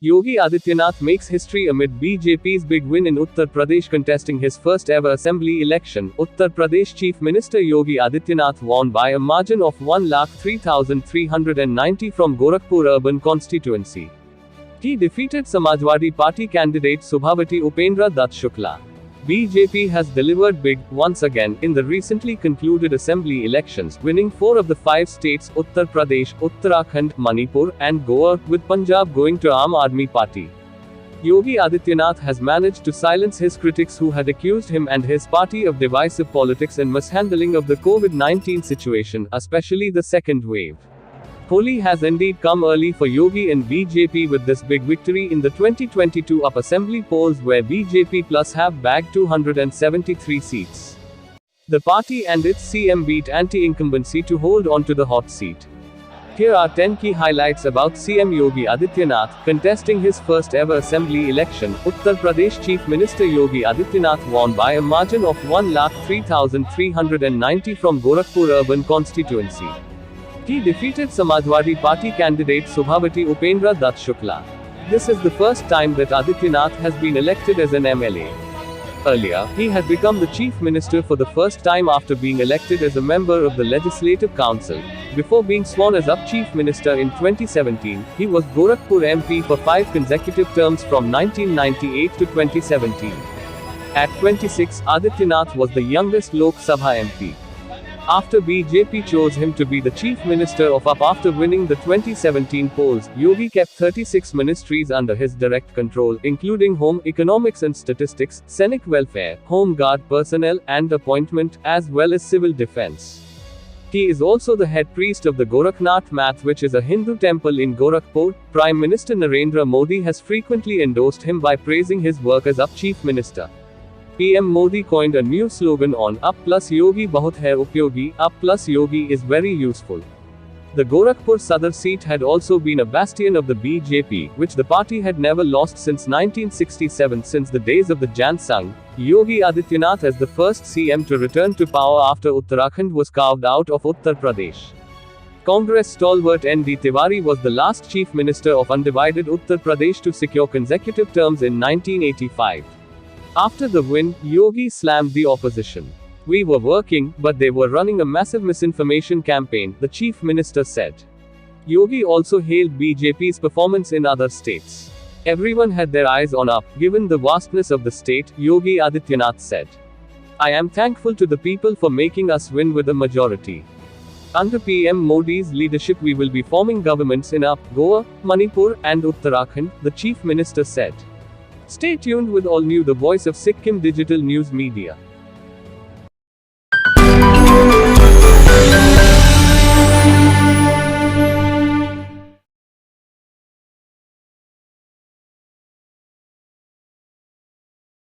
Yogi Adityanath makes history amid BJP's big win in Uttar Pradesh contesting his first ever assembly election. Uttar Pradesh Chief Minister Yogi Adityanath won by a margin of 1,03,390 from Gorakhpur Urban constituency. He defeated Samajwadi Party candidate Subhawati Upendra Dutt Shukla. BJP has delivered big, once again, in the recently concluded assembly elections, winning 4 of the 5 states, Uttar Pradesh, Uttarakhand, Manipur, and Goa, with Punjab going to Aam Aadmi Party. Yogi Adityanath has managed to silence his critics who had accused him and his party of divisive politics and mishandling of the COVID-19 situation, especially the second wave. Holi has indeed come early for Yogi and BJP with this big victory in the 2022 UP Assembly polls where BJP plus have bagged 273 seats. The party and its CM beat anti-incumbency to hold on to the hot seat. Here are 10 key highlights about CM Yogi Adityanath, contesting his first ever assembly election. Uttar Pradesh Chief Minister Yogi Adityanath won by a margin of 1,03,390 from Gorakhpur Urban constituency. He defeated Samajwadi Party candidate Subhawati Upendra Dutt Shukla. This is the first time that Adityanath has been elected as an MLA. Earlier, he had become the Chief Minister for the first time after being elected as a member of the Legislative Council. Before being sworn as UP Chief Minister in 2017, he was Gorakhpur MP for 5 consecutive terms from 1998 to 2017. At 26, Adityanath was the youngest Lok Sabha MP. After BJP chose him to be the Chief Minister of UP after winning the 2017 polls, Yogi kept 36 ministries under his direct control, including Home, Economics and Statistics, Scenic Welfare, Home Guard personnel, and appointment, as well as civil defense. He is also the head priest of the Gorakhnath Math, which is a Hindu temple in Gorakhpur. Prime Minister Narendra Modi has frequently endorsed him by praising his work as UP Chief Minister. PM Modi coined a new slogan on Up plus Yogi Bahut Hai Upyogi. Up plus Yogi is very useful. The Gorakhpur Sadar seat had also been a bastion of the BJP, which the party had never lost since 1967, since the days of the Jan Sangh. Yogi Adityanath as the first CM to return to power after Uttarakhand was carved out of Uttar Pradesh. Congress stalwart N.D. Tiwari was the last Chief Minister of undivided Uttar Pradesh to secure consecutive terms in 1985. After the win, Yogi slammed the opposition. "We were working, but they were running a massive misinformation campaign," the Chief Minister said. Yogi also hailed BJP's performance in other states. "Everyone had their eyes on UP, given the vastness of the state," Yogi Adityanath said. "I am thankful to the people for making us win with a majority. Under PM Modi's leadership we will be forming governments in UP, Goa, Manipur, and Uttarakhand," the Chief Minister said. Stay tuned with all new The Voice of Sikkim Digital News Media.